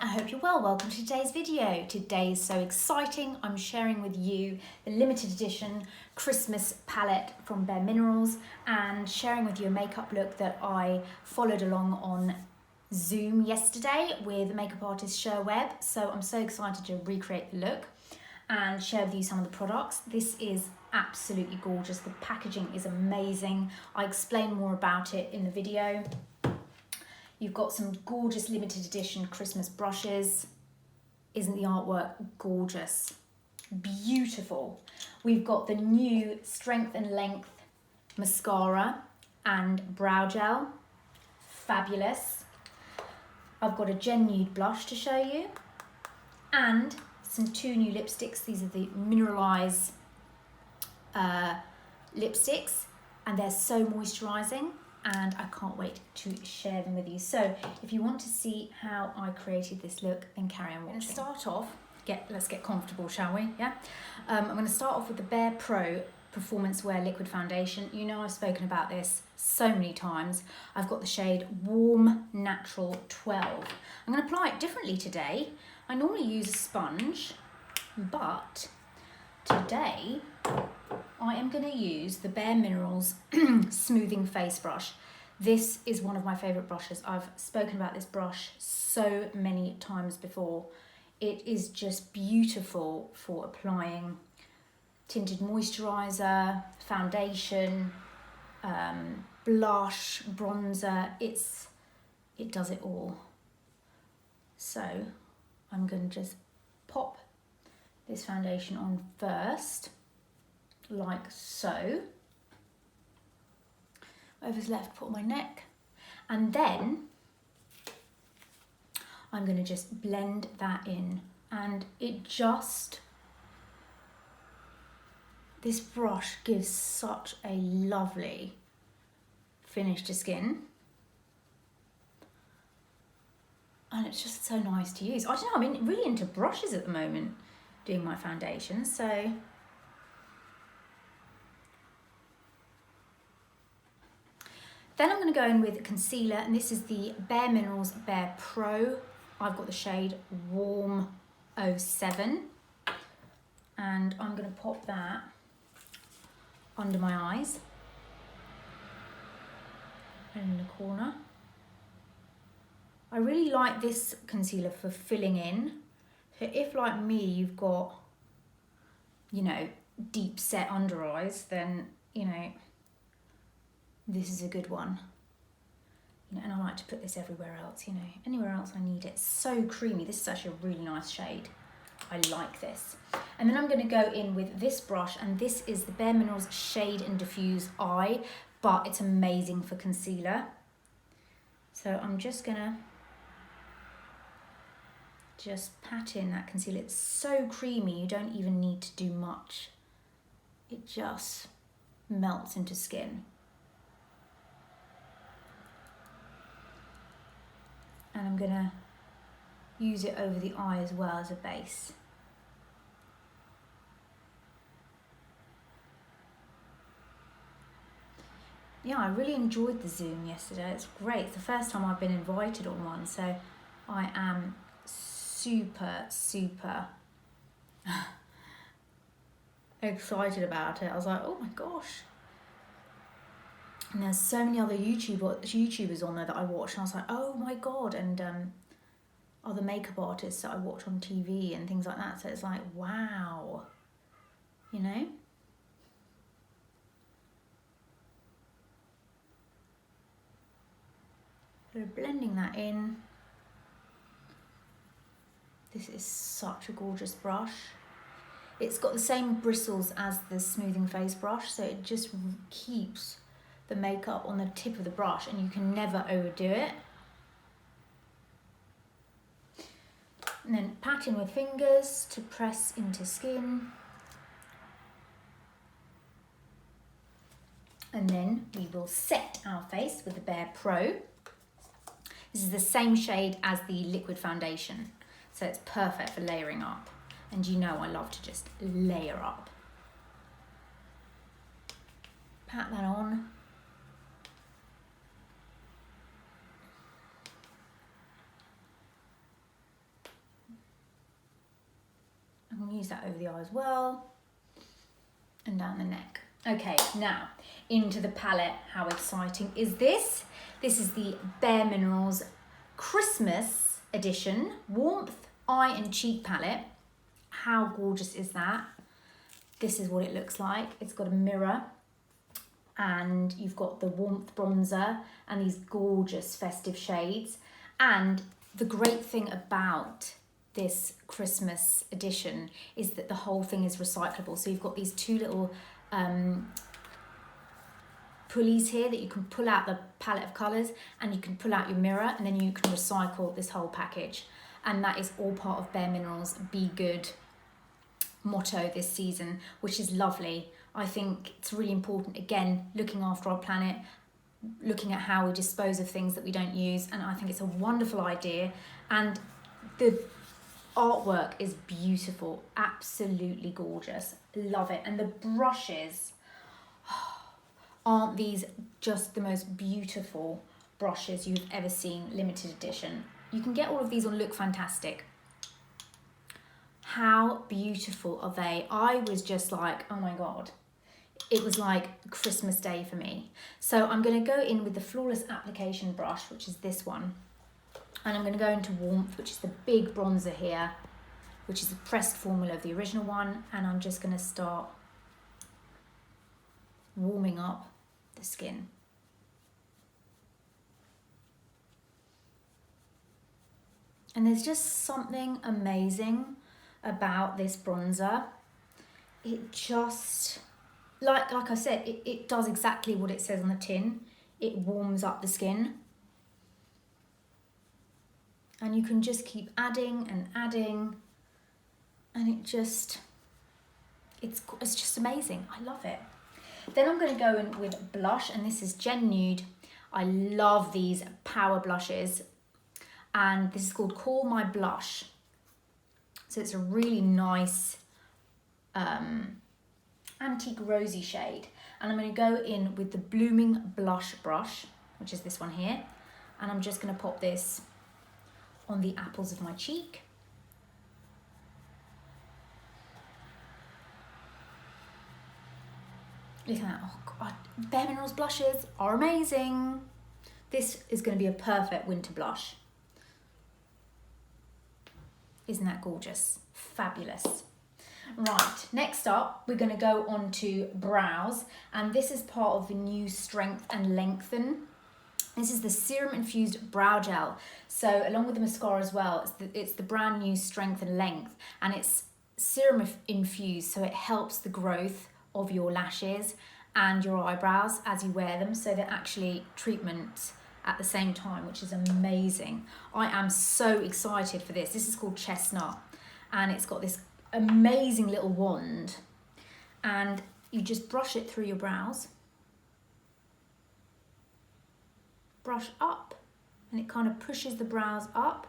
I hope you're well. Welcome to today's video. Today is so exciting. I'm sharing with you the limited edition Christmas palette from bareMinerals and sharing with you a makeup look that I followed along on Zoom yesterday with makeup artist Cher Webb. So I'm so excited to recreate the look and share with you some of the products. This is absolutely gorgeous. The packaging is amazing. I explain more about it in the video. You've got some gorgeous limited edition Christmas brushes. Isn't the artwork gorgeous? Beautiful. We've got the new Strength and Length mascara and brow gel. Fabulous. I've got a Nude blush to show you. And two new lipsticks. These are the Mineralist lipsticks. And they're so moisturising. And I can't wait to share them with you. So if you want to see how I created this look, then carry on watching. Start off, let's get comfortable, shall we? Yeah. I'm going to start off with the barePro Performance Wear Liquid Foundation. You know I've spoken about this so many times. I've got the shade Warm Natural 12. I'm going to apply it differently today. I normally use a sponge, but today I am going to use the bareMinerals Smoothing Face Brush. This is one of my favourite brushes. I've spoken about this brush so many times before. It is just beautiful for applying tinted moisturiser, foundation, blush, bronzer. It does it all. So I'm going to just pop this foundation on first, like so. Whatever's left, put on my neck. And then I'm going to just blend that in. And this brush gives such a lovely finish to skin. And it's just so nice to use. I don't know, I'm really into brushes at the moment, doing my foundation, so. Then I'm going to go in with concealer, and this is the bareMinerals barePro. I've got the shade Warm 07, and I'm going to pop that under my eyes and in the corner. I really like this concealer for filling in. So if, like me, you've got, deep set under eyes, then, this is a good one. And I like to put this everywhere else, anywhere else I need it. So creamy. This is actually a really nice shade. I like this. And then I'm going to go in with this brush, and this is the bareMinerals Shade and Diffuse Eye, but it's amazing for concealer. So I'm just going to pat in that concealer. It's so creamy, you don't even need to do much. It just melts into skin. And I'm going to use it over the eye as well as a base. Yeah, I really enjoyed the Zoom yesterday. It's great. It's the first time I've been invited on one, so I am super excited about it. I was like, oh my gosh. And there's so many other YouTubers on there that I watch, and I was like, oh my god, and other makeup artists that I watch on TV and things like that. So it's like, wow, So blending that in. This is such a gorgeous brush. It's got the same bristles as the smoothing face brush, so it just keeps the makeup on the tip of the brush, and you can never overdo it. And then patting with fingers to press into skin. And then we will set our face with the barePro. This is the same shade as the liquid foundation, so it's perfect for layering up. And I love to just layer up. Pat that on. use that over the eye as well. And down the neck. Okay, now into the palette. How exciting is this? This is the bareMinerals Christmas edition Warmth Eye and Cheek Palette. How gorgeous is that? This is what it looks like. It's got a mirror and you've got the warmth bronzer and these gorgeous festive shades. And the great thing about this Christmas edition is that the whole thing is recyclable. So you've got these two little pulleys here that you can pull out the palette of colours, and you can pull out your mirror, and then you can recycle this whole package. And that is all part of bareMinerals' Be Good motto this season, which is lovely. I think it's really important, again, looking after our planet, looking at how we dispose of things that we don't use, and I think it's a wonderful idea. And the artwork is beautiful, absolutely gorgeous, love it. And the brushes, aren't these just the most beautiful brushes you've ever seen, limited edition? You can get all of these on Look Fantastic. How beautiful are they? I was just like, oh my God. It was like Christmas Day for me. So I'm going to go in with the Flawless Application Brush, which is this one. And I'm going to go into Warmth, which is the big bronzer here, which is the pressed formula of the original one. And I'm just going to start warming up the skin. And there's just something amazing about this bronzer. It just, like I said, it does exactly what it says on the tin. It warms up the skin. And you can just keep adding and adding. And it's just amazing. I love it. Then I'm going to go in with blush, and this is Nude. I love these power blushes. And this is called Call My Blush. So it's a really nice antique rosy shade. And I'm going to go in with the Blooming Blush brush, which is this one here. And I'm just going to pop this on the apples of my cheek. Look at that. Oh God, bareMinerals blushes are amazing. This is going to be a perfect winter blush. Isn't that gorgeous? Fabulous. Right, next up, we're going to go on to brows. And this is part of the new Strength and Lengthen. This is the Serum Infused Brow Gel. So along with the mascara as well, it's the brand new Strength and Length. And it's serum infused, so it helps the growth of your lashes and your eyebrows as you wear them. So they're actually treatment at the same time, which is amazing. I am so excited for this. This is called Chestnut, and it's got this amazing little wand, and you just brush it through your brows, brush up, and it kind of pushes the brows up.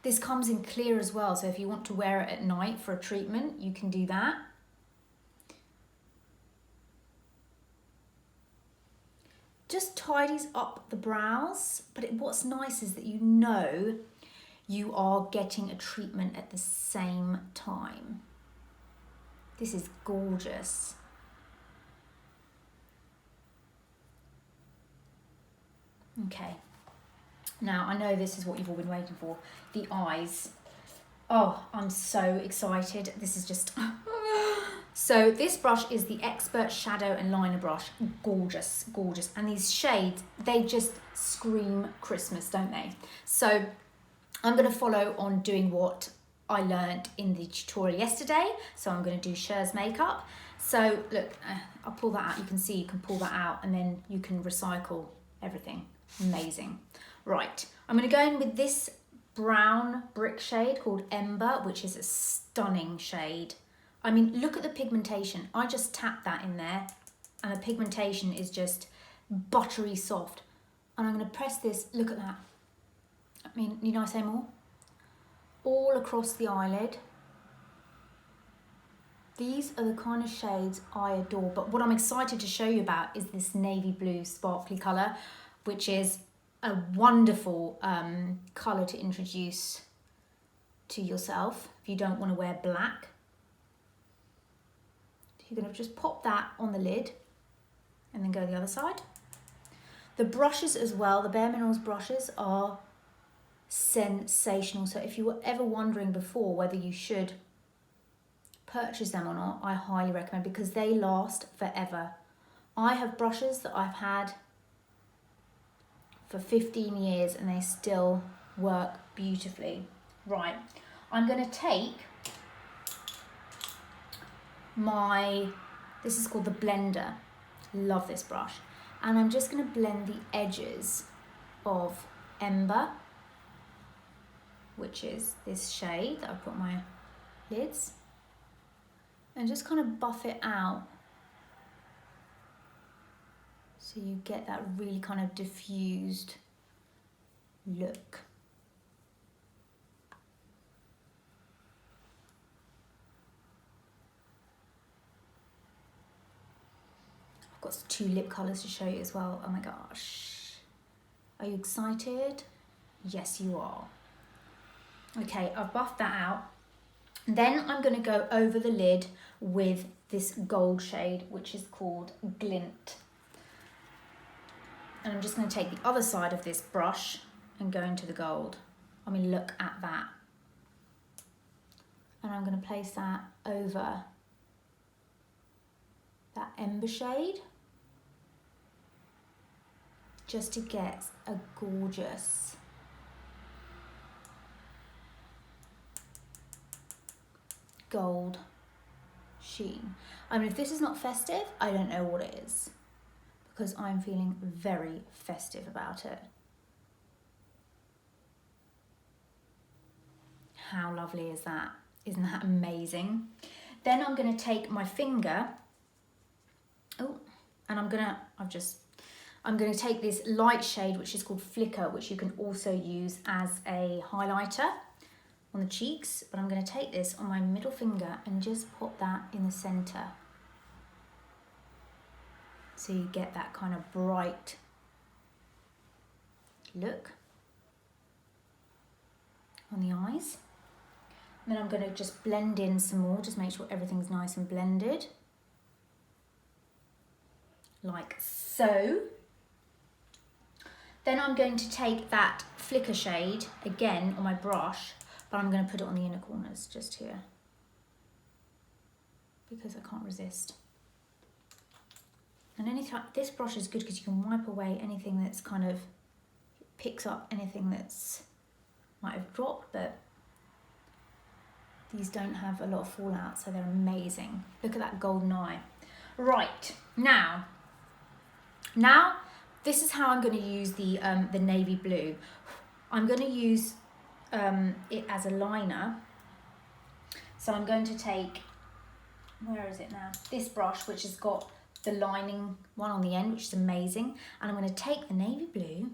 This comes in clear as well, so if you want to wear it at night for a treatment, you can do that. Just tidies up the brows, but what's nice is that you know you are getting a treatment at the same time. This is gorgeous. Okay, now I know this is what you've all been waiting for, the eyes. Oh, I'm so excited. This is just... So this brush is the Expert Shadow and Liner Brush. Gorgeous, gorgeous. And these shades, they just scream Christmas, don't they? So I'm going to follow on doing what I learned in the tutorial yesterday. So I'm going to do Cher's makeup. So look, I'll pull that out. You can see you can pull that out and then you can recycle everything. Amazing. Right, I'm going to go in with this brown brick shade called Ember, which is a stunning shade. I mean, look at the pigmentation. I just tapped that in there and the pigmentation is just buttery soft. And I'm going to press this, look at that. I mean, need I say more? All across the eyelid. These are the kind of shades I adore. But what I'm excited to show you about is this navy blue sparkly colour, which is a wonderful colour to introduce to yourself if you don't want to wear black. You're going to just pop that on the lid and then go the other side. The brushes as well, the bareMinerals brushes are sensational. So if you were ever wondering before whether you should purchase them or not, I highly recommend, because they last forever. I have brushes that I've had for 15 years and they still work beautifully. Right, I'm going to take this is called the blender. Love this brush. And I'm just going to blend the edges of Ember, which is this shade that I put on my lids, and just kind of buff it out so you get that really kind of diffused look. I've got 2 lip colours to show you as well. Oh my gosh. Are you excited? Yes, you are. Okay, I've buffed that out. Then I'm going to go over the lid with this gold shade, which is called Glint. And I'm just going to take the other side of this brush and go into the gold. I mean, look at that. And I'm going to place that over that Ember shade, just to get a gorgeous gold sheen. I mean, if this is not festive, I don't know what it is, because I'm feeling very festive about it. How lovely is that? Isn't that amazing? Then I'm going to take my finger, and I'm going to take this light shade, which is called Flicker, which you can also use as a highlighter on the cheeks. But I'm going to take this on my middle finger and just pop that in the center, so you get that kind of bright look on the eyes. And then I'm going to just blend in some more, just make sure everything's nice and blended, like so. Then I'm going to take that Flicker shade again on my brush, but I'm going to put it on the inner corners just here, because I can't resist. And anytime, this brush is good because you can wipe away anything that's kind of, picks up anything that's might have dropped, but these don't have a lot of fallout, so they're amazing. Look at that golden eye. Right, now this is how I'm going to use the navy blue. I'm going to use it as a liner. So I'm going to take, where is it now? This brush, which has got the lining one on the end, which is amazing. And I'm going to take the navy blue.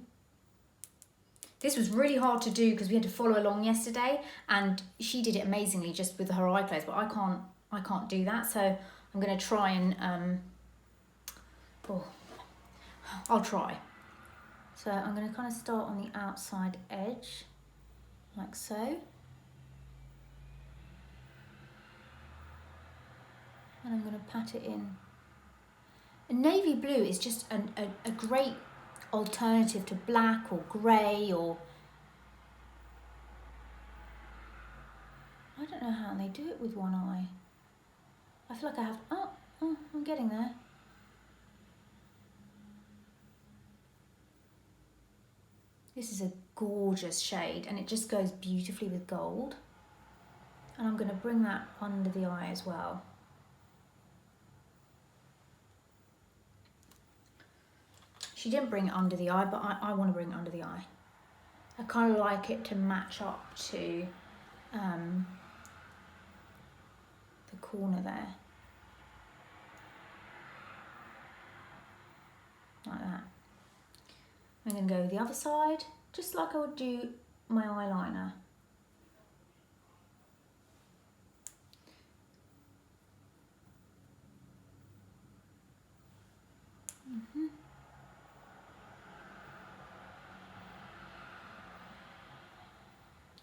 This was really hard to do because we had to follow along yesterday, and she did it amazingly just with her eye closed, but I can't do that. So I'm going to try and, I'll try. So I'm going to kind of start on the outside edge, like so. And I'm going to pat it in. And navy blue is just a great alternative to black or grey, or I don't know how they do it with one eye. I feel like I have, oh, I'm getting there. This is a gorgeous shade and it just goes beautifully with gold. And I'm going to bring that under the eye as well. She didn't bring it under the eye, but I want to bring it under the eye. I kind of like it to match up to the corner there. Like that. I'm going to go with the other side, just like I would do my eyeliner.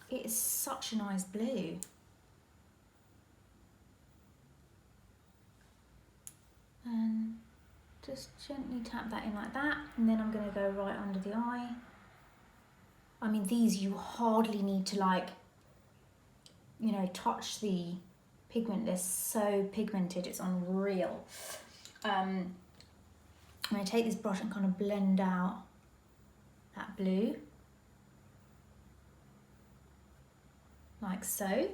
It is such a nice blue. And just gently tap that in like that, and then I'm going to go right under the eye. I mean, these you hardly need to, like, you know, touch the pigment. They're so pigmented, it's unreal. I'm going to take this brush and kind of blend out that blue, like so.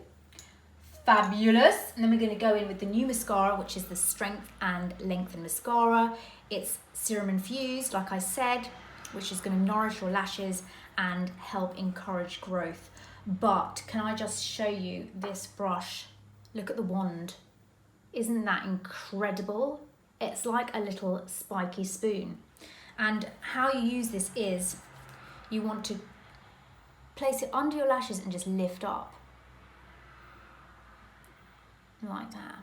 Fabulous. And then we're going to go in with the new mascara, which is the Strength and Lengthen Mascara. It's Serum Infused, like I said, which is going to nourish your lashes and help encourage growth. But can I just show you this brush? Look at the wand. Isn't that incredible? It's like a little spiky spoon. And how you use this is you want to place it under your lashes and just lift up. Like that.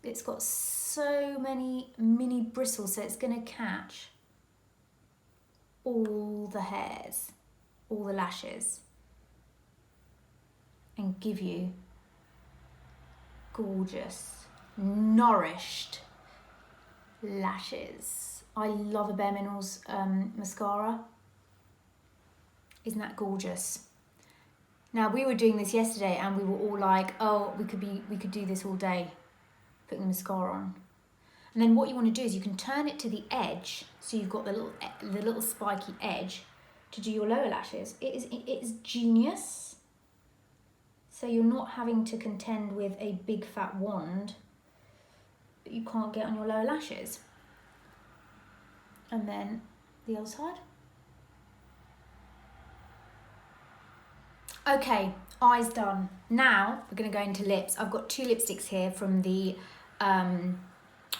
It's got so many mini bristles, so it's going to catch all the hairs, all the lashes, and give you gorgeous, nourished lashes. I love a bareMinerals mascara. Isn't that gorgeous? Now, we were doing this yesterday and we were all like, oh, we could do this all day, putting the mascara on. And then what you want to do is you can turn it to the edge, so you've got the little spiky edge to do your lower lashes. It is genius. So you're not having to contend with a big fat wand that you can't get on your lower lashes. And then the other side. Okay, eyes done. Now we're going to go into lips. I've got two lipsticks here from the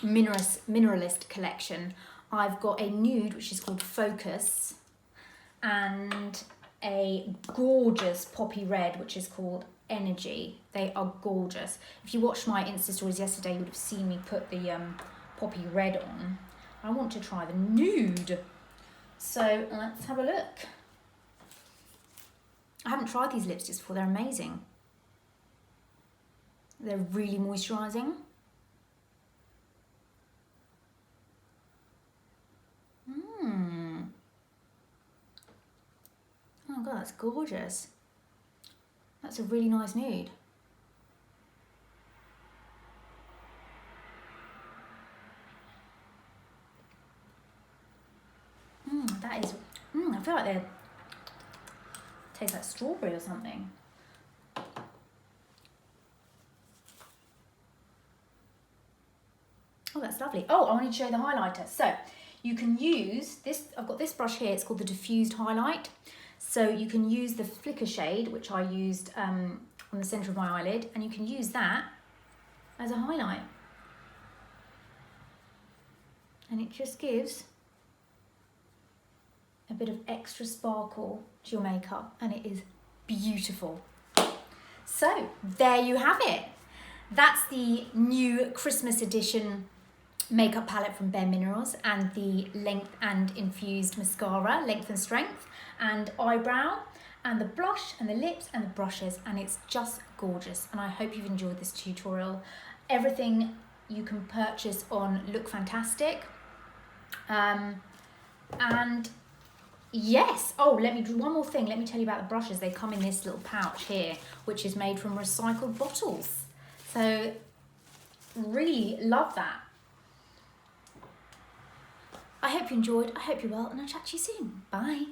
Mineralist collection. I've got a nude, which is called Focus, and a gorgeous poppy red, which is called Energy. They are gorgeous. If you watched my Insta stories yesterday, you would have seen me put the poppy red on. I want to try the nude. So let's have a look. I haven't tried these lipsticks before. They're amazing. They're really moisturising. Oh God, that's gorgeous. That's a really nice nude. That is, I feel like they taste like strawberry or something. Oh, that's lovely. Oh, I wanted to show you the highlighter. So you can use this, I've got this brush here, it's called the Diffused Highlight. So you can use the Flicker shade, which I used on the centre of my eyelid, and you can use that as a highlight. And it just gives a bit of extra sparkle to your makeup, and it is beautiful. So there you have it. That's the new Christmas edition makeup palette from bareMinerals, and the Length and Infused Mascara, Length and Strength, and eyebrow, and the blush, and the lips, and the brushes, and it's just gorgeous. And I hope you've enjoyed this tutorial. Everything you can purchase on Look Fantastic. And yes, oh, let me do one more thing. Let me tell you about the brushes. They come in this little pouch here, which is made from recycled bottles. So really love that. I hope you enjoyed, I hope you're well, and I'll chat to you soon. Bye.